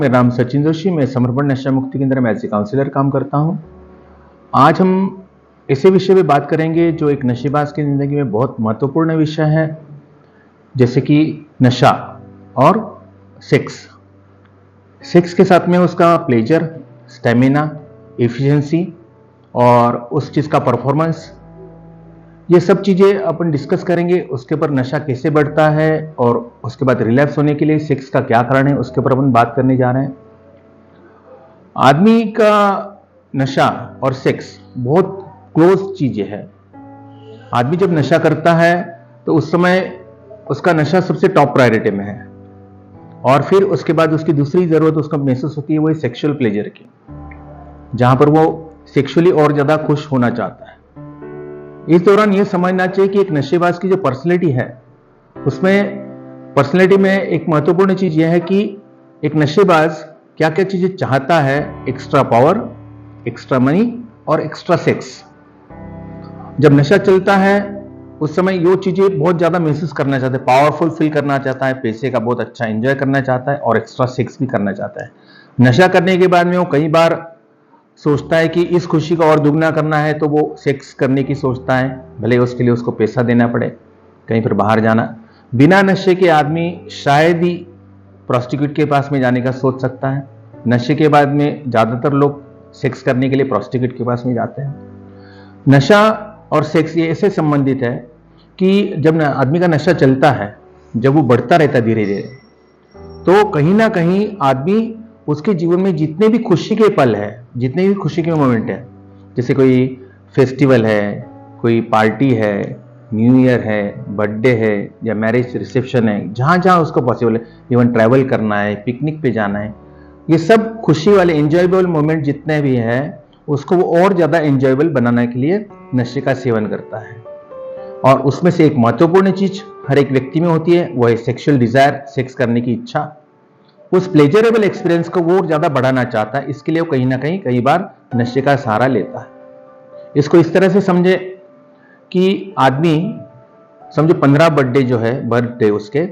मेरा नाम सचिन जोशी, मैं समर्पण नशा मुक्ति केंद्र में एज ए काउंसलर काम करता हूं। आज हम ऐसे विषय पे बात करेंगे जो एक नशेबाज की जिंदगी में बहुत महत्वपूर्ण विषय है, जैसे कि नशा और सेक्स। सेक्स के साथ में उसका प्लेजर, स्टेमिना, एफिशिएंसी और उस चीज का परफॉर्मेंस, ये सब चीजें अपन डिस्कस करेंगे। उसके ऊपर नशा कैसे बढ़ता है और उसके बाद रिलैप्स होने के लिए सेक्स का क्या कारण है, उसके ऊपर अपन बात करने जा रहे हैं। आदमी का नशा और सेक्स बहुत क्लोज चीजें है। आदमी जब नशा करता है तो उस समय उसका नशा सबसे टॉप प्रायोरिटी में है, और फिर उसके बाद उसकी दूसरी जरूरत उसको महसूस होती है, वो सेक्सुअल प्लेजर की, जहां पर वो सेक्सुअली और ज्यादा खुश होना चाहता है। इस दौरान यह समझना चाहिए कि एक नशेबाज की जो पर्सनैलिटी है, उसमें पर्सनैलिटी में एक महत्वपूर्ण चीज यह है कि एक नशेबाज क्या क्या चीजें चाहता है। एक्स्ट्रा पावर, एक्स्ट्रा मनी और एक्स्ट्रा सेक्स। जब नशा चलता है उस समय ये चीजें बहुत ज्यादा महसूस करना चाहता है, पावरफुल फील करना चाहता है, पैसे का बहुत अच्छा एंजॉय करना चाहता है और एक्स्ट्रा सेक्स भी करना चाहता है। नशा करने के बाद में वो कई बार सोचता है कि इस खुशी को और दुगना करना है, तो वो सेक्स करने की सोचता है, भले उसके लिए उसको पैसा देना पड़े, कहीं पर बाहर जाना। बिना नशे के आदमी शायद ही प्रोस्टिट्यूट के पास में जाने का सोच सकता है। नशे के बाद में ज्यादातर लोग सेक्स करने के लिए प्रोस्टिट्यूट के पास में जाते हैं। नशा और सेक्स ये ऐसे संबंधित है कि जब आदमी का नशा चलता है, जब वो बढ़ता रहता है धीरे धीरे, तो कहीं ना कहीं आदमी उसके जीवन में जितने भी खुशी के पल है, जितने भी खुशी के मोमेंट है, जैसे कोई फेस्टिवल है, कोई पार्टी है, न्यू ईयर है, बर्थडे है या मैरिज रिसेप्शन है, जहां जहां उसको पॉसिबल है, इवन ट्रैवल करना है, पिकनिक पे जाना है, ये सब खुशी वाले एंजॉयबल मोमेंट जितने भी है, उसको वो और ज्यादा एंजॉयबल बनाने के लिए नशे का सेवन करता है। और उसमें से एक महत्वपूर्ण चीज हर एक व्यक्ति में होती है, वो है सेक्सुअल डिजायर, सेक्स करने की इच्छा। उस प्लेजरेबल एक्सपीरियंस को वो ज्यादा बढ़ाना चाहता है, इसके लिए वो कहीं ना कहीं कई बार नशे का सहारा लेता है। इसको इस तरह से समझे कि आदमी समझो 15 बर्थडे जो है, बर्थडे उसके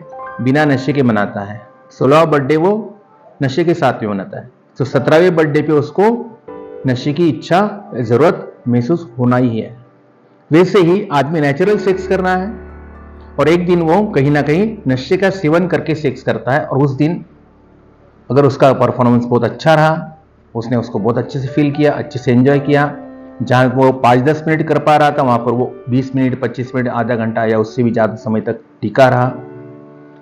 बिना नशे के मनाता है, 16वां बर्थडे वो नशे के साथ में मनाता है, तो 17वें बर्थडे पे उसको नशे की इच्छा, जरूरत महसूस होना ही है। वैसे ही आदमी नेचुरल सेक्स करना है, और एक दिन वो कहीं ना कहीं नशे का सेवन करके सेक्स करता है, और उस दिन अगर उसका परफॉर्मेंस बहुत अच्छा रहा, उसने उसको बहुत अच्छे से फील किया, अच्छे से एंजॉय किया, जहां वो 5-10 मिनट कर पा रहा था वहां पर वो 20 मिनट, 25 मिनट, आधा घंटा या उससे भी ज्यादा समय तक टिका रहा,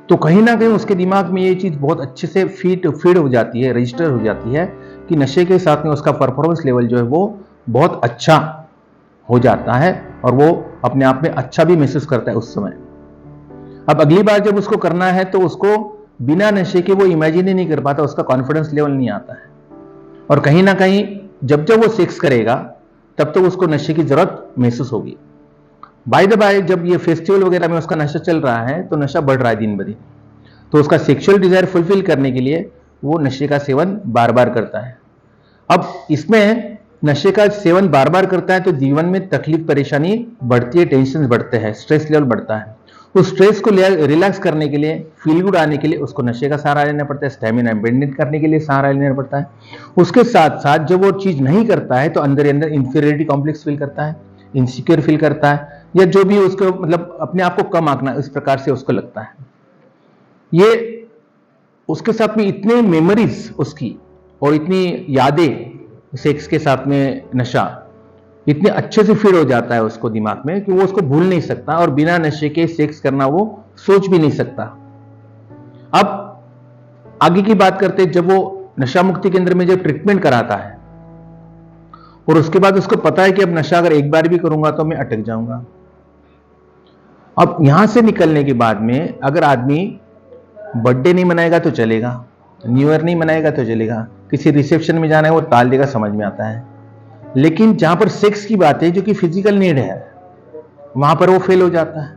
तो कहीं ना कहीं उसके दिमाग में ये चीज बहुत अच्छे से फीड हो जाती है, रजिस्टर हो जाती है कि नशे के साथ में उसका परफॉर्मेंस लेवल जो है वो बहुत अच्छा हो जाता है, और वो अपने आप में अच्छा भी महसूस करता है उस समय। अब अगली बार जब उसको करना है तो उसको बिना नशे के वो इमेजिन ही नहीं कर पाता, उसका कॉन्फिडेंस लेवल नहीं आता है, और कहीं ना कहीं जब जब वो सेक्स करेगा तब तो उसको नशे की जरूरत महसूस होगी। बाय द बाय, जब ये फेस्टिवल वगैरह में उसका नशा चल रहा है तो नशा बढ़ रहा है दिन ब दिन, तो उसका सेक्सुअल डिजायर फुलफिल करने के लिए वो नशे का सेवन बार बार करता है। अब इसमें नशे का सेवन बार बार करता है तो जीवन में तकलीफ, परेशानी बढ़ती है, टेंशन बढ़ते हैं, स्ट्रेस लेवल बढ़ता है। उस स्ट्रेस को रिलैक्स करने के लिए, फील गुड आने के लिए उसको नशे का सहारा लेना पड़ता है, स्टेमिना मेंटेन करने के लिए सहारा लेना पड़ता है। उसके साथ साथ जब वो चीज नहीं करता है तो अंदर अंदर इंफीरियरिटी कॉम्प्लेक्स फील करता है, इनसिक्योर फील करता है, या जो भी उसको मतलब अपने आप को कम आंकना, इस प्रकार से उसको लगता है। ये उसके साथ में इतने मेमोरीज उसकी और इतनी यादें सेक्स के साथ में नशा इतने अच्छे से फिट हो जाता है उसको दिमाग में कि वो उसको भूल नहीं सकता, और बिना नशे के सेक्स करना वो सोच भी नहीं सकता। अब आगे की बात करते हैं, जब वो नशा मुक्ति केंद्र में जब ट्रीटमेंट कराता है और उसके बाद उसको पता है कि अब नशा अगर एक बार भी करूंगा तो मैं अटक जाऊंगा। अब यहां से निकलने के बाद में अगर आदमी बर्थडे नहीं मनाएगा तो चलेगा, न्यू ईयर नहीं मनाएगा तो चलेगा, किसी रिसेप्शन में जाना है वो टाल देगा, समझ में आता है, लेकिन जहां पर सेक्स की बात है जो कि फिजिकल नीड है, वहां पर वो फेल हो जाता है,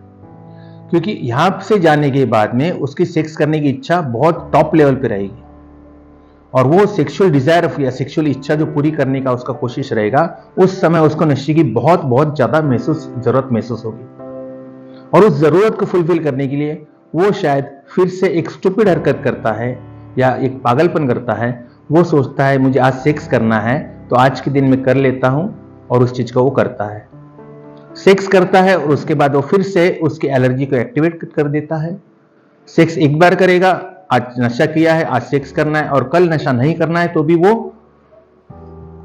क्योंकि यहां से जाने के बाद में उसकी सेक्स करने की इच्छा बहुत टॉप लेवल पे रहेगी, और वो सेक्सुअल डिजायर या सेक्सुअल इच्छा जो पूरी करने का उसका कोशिश रहेगा, उस समय उसको नशे की बहुत बहुत ज्यादा जरूरत महसूस होगी, और उस जरूरत को फुलफिल करने के लिए वो शायद फिर से एक स्टूपिड हरकत करता है, या एक पागलपन करता है, वो सोचता है मुझे आज सेक्स करना है तो आज के दिन में कर लेता हूं, और उस चीज को वो करता है, सेक्स करता है और उसके बाद वो फिर से उसकी एलर्जी को एक्टिवेट कर देता है। सेक्स एक बार करेगा, आज नशा किया है, आज सेक्स करना है, और कल नशा नहीं करना है तो भी वो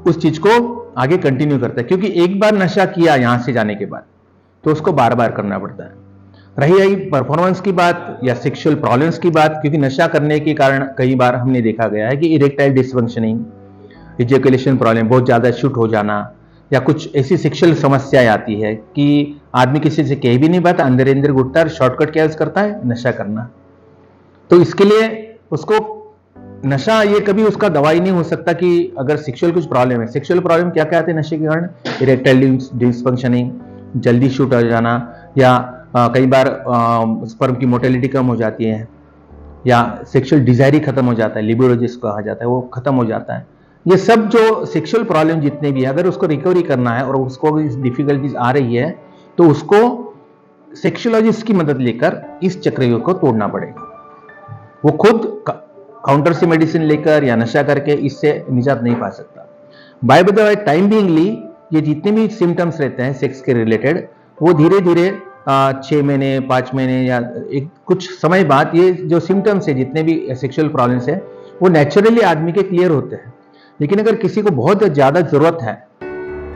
उस चीज को आगे कंटिन्यू करता है, क्योंकि एक बार नशा किया यहां से जाने के बाद तो उसको बार बार करना पड़ता है। रही परफॉर्मेंस की बात या सेक्सुअल प्रॉब्लम्स की बात, क्योंकि नशा करने के कारण कई बार हमने देखा गया है कि इरेक्टाइल डिसफंक्शनिंग, इजैकुलेशन प्रॉब्लम, बहुत ज्यादा शूट हो जाना, या कुछ ऐसी सेक्सुअल समस्याएं आती है कि आदमी किसी से कह भी नहीं पाता, अंदर अंदर घुटता है, शॉर्टकट क्या यूज करता है, नशा करना। तो इसके लिए उसको नशा, ये कभी उसका दवाई नहीं हो सकता कि अगर सेक्सुअल कुछ प्रॉब्लम है। सेक्सुअल प्रॉब्लम क्या क्या आते हैं नशे के कारण, इरेक्टाइल डिसफंक्शनिंग, जल्दी शूट हो जाना, या कई बार स्पर्म की मोटिलिटी कम हो जाती है, या सेक्सुअल डिजायर ही खत्म हो जाता है, लिबिडो जिसको कहा जाता है वो खत्म हो जाता है। ये सब जो सेक्सुअल प्रॉब्लम जितने भी है, अगर उसको रिकवरी करना है और उसको डिफिकल्टीज आ रही है तो उसको सेक्सुअलॉजिस्ट की मदद लेकर इस चक्रव्यूह को तोड़ना पड़ेगा। वो खुद काउंटर से मेडिसिन लेकर या नशा करके इससे निजात नहीं पा सकता। बाय द वे, टाइम बीइंगली ये जितने भी सिम्टम्स रहते हैं सेक्स के रिलेटेड, वो धीरे धीरे 6 महीने 5 महीने या एक कुछ समय बाद ये जो सिम्टम्स है, जितने भी सेक्सुअल प्रॉब्लम्स है, वो नेचुरली आदमी के क्लियर होते हैं। लेकिन अगर किसी को बहुत ज्यादा जरूरत है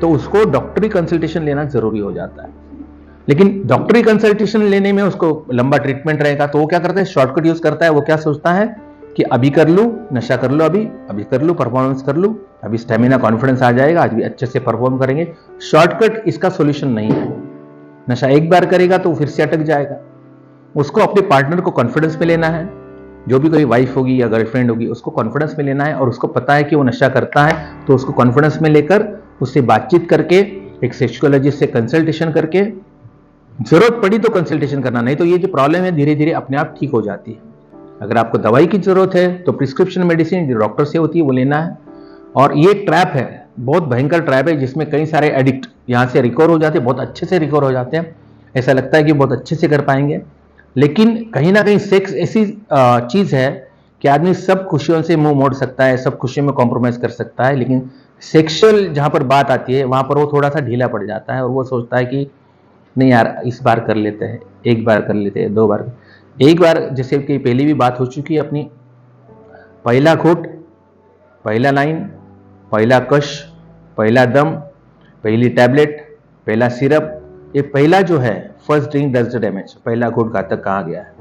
तो उसको डॉक्टरी कंसल्टेशन लेना जरूरी हो जाता है। लेकिन डॉक्टरी कंसल्टेशन लेने में उसको लंबा ट्रीटमेंट रहेगा, तो वो क्या करता है, शॉर्टकट यूज करता है। वो क्या सोचता है कि अभी कर लूं, नशा कर लो, अभी कर लूं, परफॉर्मेंस कर लूं, अभी स्टेमिना कॉन्फिडेंस आ जाएगा, आज भी अच्छे से परफॉर्म करेंगे। शॉर्टकट इसका सोल्यूशन नहीं है। नशा एक बार करेगा तो फिर से अटक जाएगा। उसको अपने पार्टनर को कॉन्फिडेंस में लेना है, जो भी कोई वाइफ होगी या गर्लफ्रेंड होगी उसको कॉन्फिडेंस में लेना है, और उसको पता है कि वो नशा करता है तो उसको कॉन्फिडेंस में लेकर उससे बातचीत करके, एक सेक्सुअलॉजिस्ट से कंसल्टेशन करके, जरूरत पड़ी तो कंसल्टेशन करना, नहीं तो ये जो प्रॉब्लम है धीरे धीरे अपने आप ठीक हो जाती है। अगर आपको दवाई की जरूरत है तो प्रिस्क्रिप्शन मेडिसिन जो डॉक्टर से होती है वो लेना है। और ये ट्रैप है, बहुत भयंकर ट्रैप है, जिसमें कई सारे एडिक्ट यहां से रिकवर हो जाते हैं, बहुत अच्छे से रिकवर हो जाते हैं, ऐसा लगता है कि बहुत अच्छे से कर पाएंगे। लेकिन कहीं ना कहीं सेक्स ऐसी चीज है कि आदमी सब खुशियों से मुंह मोड़ सकता है, सब खुशियों में कॉम्प्रोमाइज कर सकता है, लेकिन सेक्सुअल जहां पर बात आती है वहां पर वो थोड़ा सा ढीला पड़ जाता है, और वो सोचता है कि नहीं यार इस बार कर लेते हैं, एक बार कर लेते हैं, 2 बार, एक बार, जैसे कि पहले भी बात हो चुकी है अपनी, पहला घूंट, पहला लाइन, पहला कश, पहला दम, पहली टैबलेट, पहला सिरप, ये पहला जो है first drink does the damage, पहला घूंट घातक कहा गया है।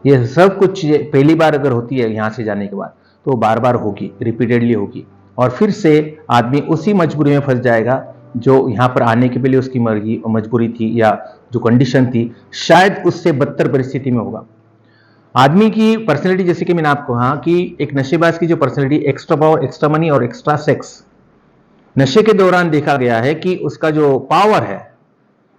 ये सब कुछ चीजें पहली बार अगर होती है यहां से जाने के बाद तो बार बार होगी, रिपीटेडली होगी, और फिर से आदमी उसी मजबूरी में फंस जाएगा जो यहां पर आने के पहले उसकी मर्जी और मजबूरी थी, या जो कंडीशन थी शायद उससे बदतर परिस्थिति में होगा। आदमी की पर्सनैलिटी, जैसे कि मैंने आपको कहा कि एक नशेबाज की जो personality, extra power, extra money और एक्स्ट्रा सेक्स, नशे के दौरान देखा गया है कि उसका जो पावर है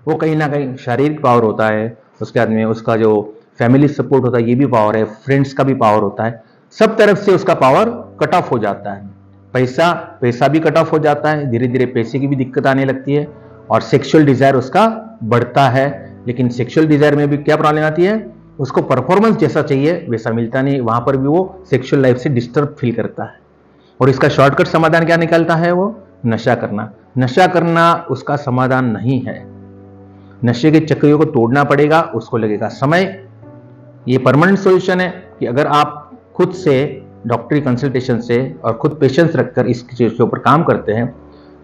वो कहीं ना कहीं शारीरिक पावर होता है, उसके बाद में उसका जो फैमिली सपोर्ट होता है ये भी पावर है, फ्रेंड्स का भी पावर होता है, सब तरफ से उसका पावर कट ऑफ हो जाता है। पैसा भी कट ऑफ हो जाता है, धीरे धीरे पैसे की भी दिक्कत आने लगती है, और सेक्सुअल डिजायर उसका बढ़ता है। लेकिन सेक्सुअल डिजायर में भी क्या प्रॉब्लम आती है, उसको परफॉर्मेंस जैसा चाहिए वैसा मिलता नहीं, वहां पर भी वो सेक्सुअल लाइफ से डिस्टर्ब फील करता है। और इसका शॉर्टकट समाधान क्या निकलता है, वो नशा करना। नशा करना उसका समाधान नहीं है, नशे के चक्रियों को तोड़ना पड़ेगा, उसको लगेगा समय। ये परमानेंट सॉल्यूशन है कि अगर आप खुद से डॉक्टरी कंसल्टेशन से और खुद पेशेंस रखकर इस चीज के ऊपर काम करते हैं।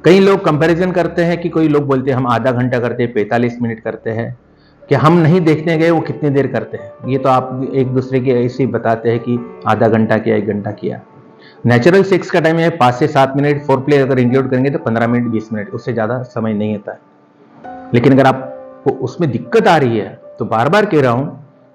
कई लोग कंपैरिजन करते हैं कि कोई लोग बोलते हैं हम आधा घंटा करते हैं, 45 मिनट करते हैं, कि हम नहीं देखने गए वो कितनी देर करते हैं। ये तो आप एक दूसरे के ऐसे ही बताते हैं कि आधा घंटा किया, 1 घंटा किया। नेचुरल सेक्स का टाइम है 5 से 7 मिनट, फोरप्ले अगर इंक्लूड करेंगे तो 15 मिनट 20 मिनट, उससे ज्यादा समय नहीं होता है। लेकिन अगर आपको उसमें दिक्कत आ रही है तो बार बार कह रहा हूं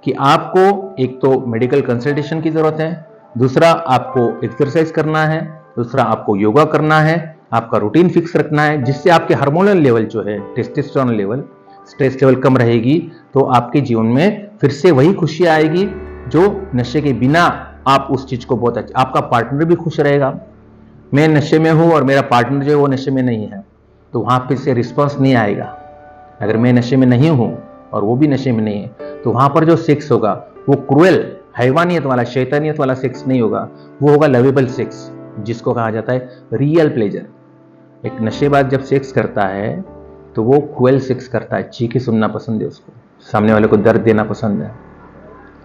कि आपको एक तो मेडिकल कंसल्टेशन की जरूरत है, दूसरा आपको एक्सरसाइज करना है, दूसरा आपको योगा करना है, आपका रूटीन फिक्स रखना है, जिससे आपके हार्मोनल लेवल जो है, टेस्टोस्टेरोन लेवल, स्ट्रेस लेवल कम रहेगी, तो आपके जीवन में फिर से वही खुशी आएगी जो नशे के बिना आप उस चीज को बहुत अच्छा, आपका पार्टनर भी खुश रहेगा। मैं नशे में हूं और मेरा पार्टनर जो है वो नशे में नहीं है, तो वहां फिर से रिस्पॉन्स नहीं आएगा। अगर मैं नशे में नहीं हूं और वो भी नशे में नहीं है, तो वहां पर जो सेक्स होगा वो क्रूएल, हैवानियत वाला, शैतानियत वाला सेक्स नहीं होगा, वो होगा लवेबल सेक्स, जिसको कहा जाता है रियल प्लेजर। एक नशेबाज जब सेक्स करता है तो वो क्रूएल सेक्स करता है, चीखें सुनना पसंद है उसको, सामने वाले को दर्द देना पसंद है।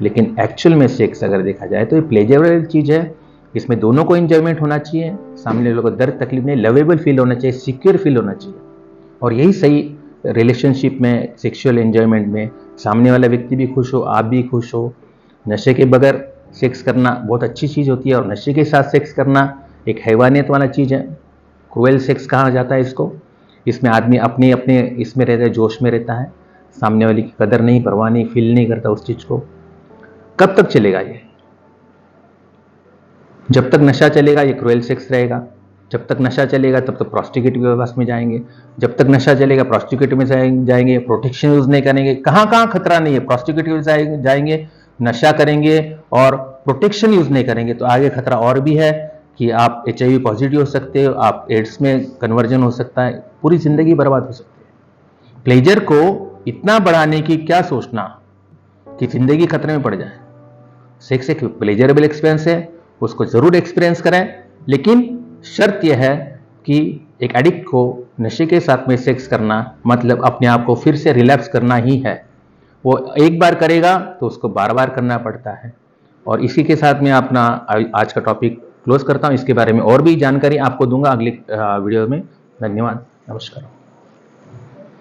लेकिन एक्चुअल में सेक्स अगर देखा जाए तो ये प्लेजरेबल चीज है, इसमें दोनों को एंजॉयमेंट होना चाहिए, सामने वाले को दर्द तकलीफ नहीं, लवेबल फील होना चाहिए, सिक्योर फील होना चाहिए। और यही सही रिलेशनशिप में, सेक्सुअल एंजॉयमेंट में, सामने वाला व्यक्ति भी खुश हो, आप भी खुश हो। नशे के बगैर सेक्स करना बहुत अच्छी चीज़ होती है, और नशे के साथ सेक्स करना एक हैवानियत वाला चीज़ है, क्रूएल सेक्स कहा जाता है इसको। इसमें आदमी अपने अपने इसमें रहता है, जोश में रहता है, सामने वाले की कदर नहीं, परवाह नहीं, फील नहीं करता उस चीज़ को। कब तक चलेगा ये? जब तक नशा चलेगा ये क्रूएल सेक्स रहेगा, जब तक नशा चलेगा तब तक प्रोस्टिट्यूट के पास में जाएंगे, जब तक नशा चलेगा प्रोस्टिट्यूट में जाएंगे, प्रोटेक्शन यूज नहीं करेंगे, कहाँ कहाँ खतरा नहीं है, प्रोस्टिट्यूट में जाएंगे, नशा करेंगे और प्रोटेक्शन यूज नहीं करेंगे, तो आगे खतरा और भी है कि आप HIV पॉजिटिव हो सकते हो, आप एड्स में कन्वर्जन हो सकता है, पूरी जिंदगी बर्बाद हो सकती है। प्लेजर को इतना बढ़ाने की क्या सोचना कि जिंदगी खतरे में पड़ जाए। सेक्स एक प्लेजरेबल एक्सपीरियंस है, उसको जरूर एक्सपीरियंस करें, लेकिन शर्त यह है कि एक एडिक्ट को नशे के साथ में सेक्स करना मतलब अपने आप को फिर से रिलैप्स करना ही है। वो एक बार करेगा तो उसको बार बार करना पड़ता है। और इसी के साथ मैं अपना आज का टॉपिक क्लोज करता हूं। इसके बारे में और भी जानकारी आपको दूंगा अगले वीडियो में। धन्यवाद, नमस्कार।